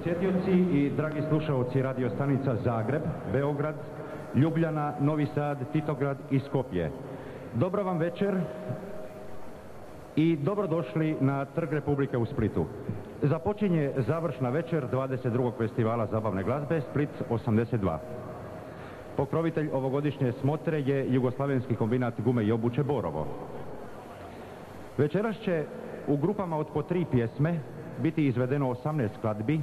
posjetioci i dragi slušaoci radio stanica Zagreb, Beograd, Ljubljana, Novi Sad, Titograd i Skopje. Dobro vam večer i dobrodošli na Trg Republike u Splitu. Započinje završna večer 22. festivala zabavne glazbe Split 82. Pokrovitelj ovogodišnje smotre je Jugoslavenski kombinat gume i obuće Borovo. Večeras će u grupama od po 3 pjesme biti izvedeno 18 skladbi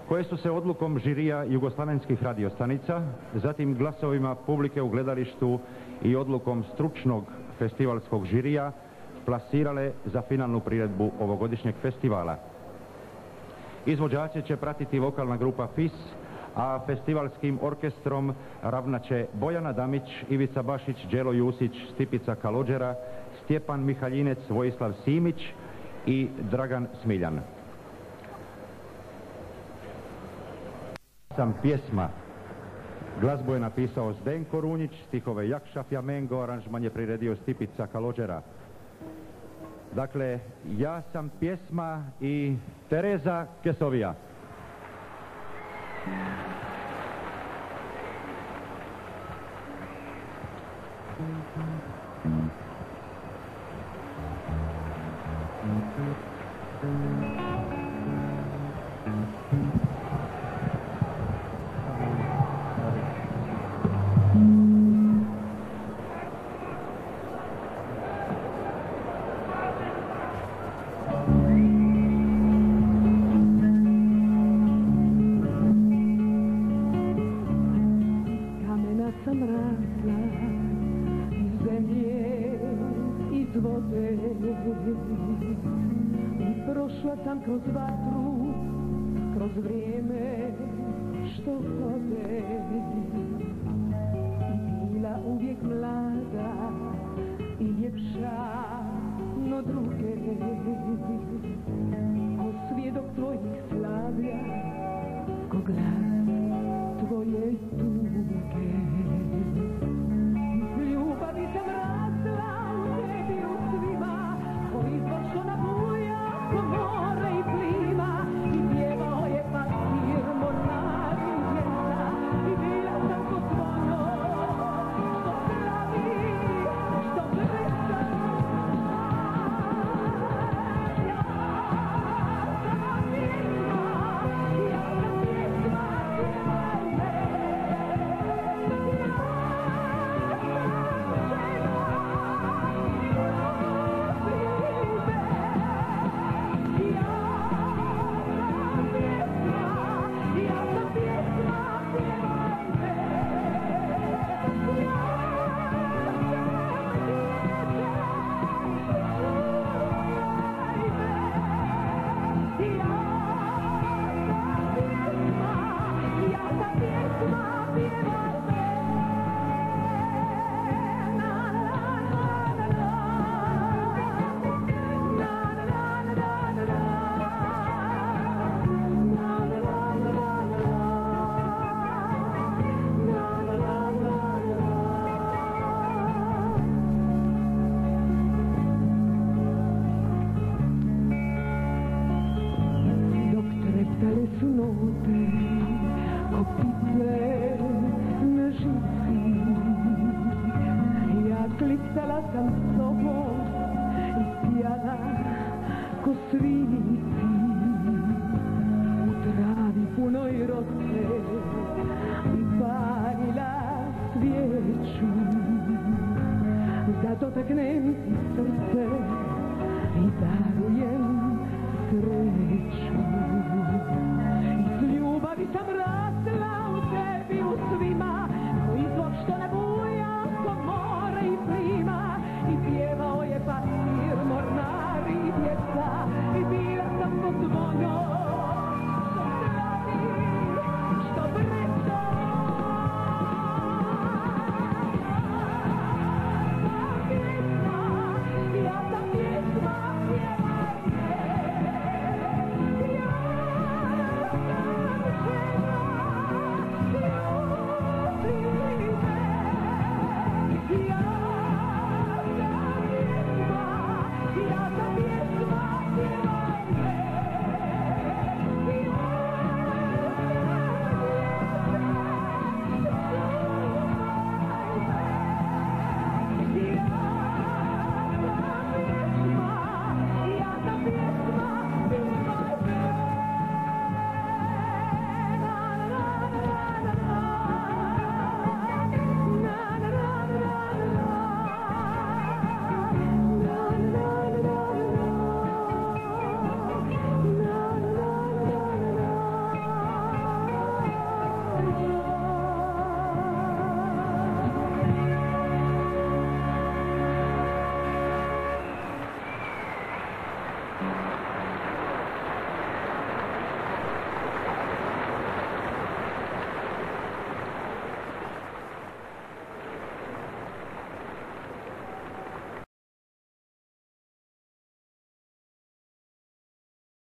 koje su se odlukom žirija jugoslavenskih radiostanica, zatim glasovima publike u gledalištu i odlukom stručnog festivalskog žirija plasirale za finalnu priredbu ovogodišnjeg festivala. Izvođače će pratiti vokalna grupa FIS, a festivalskim orkestrom ravnaće Bojana Damić, Ivica Bašić, Đelo Jusić, Stipica Kalođera, Stjepan Mihaljinec, Vojislav Simić i Dragan Smiljan. Sam pjesma. Glazbu je napisao Zdenko Runjić, stihove Jakša Fjamengo, aranžman je priredio Stipica Kalođera. Dakle, ja sam pjesma i Tereza Kesovija. Prošla sam kroz vatru, kroz vrijeme što hode, i bila uvijek mlada i ljepša no druge, ko svjedok tvojih slavlja, ko glas tvoje tuge. Ljubavi sam rasla u tebi u svima, ko izvršo na buja, ko more i plima, i pjevao je pastir mornar i vjeta, i bila sam ko zvono, što pravi, što vresta. Ja sam pjesma, pjevaj me. Klicala sam s tobom i pjana ko svinci, u travi punoj rose i palila svijeću, da dotaknem ti srce i darujem sreću.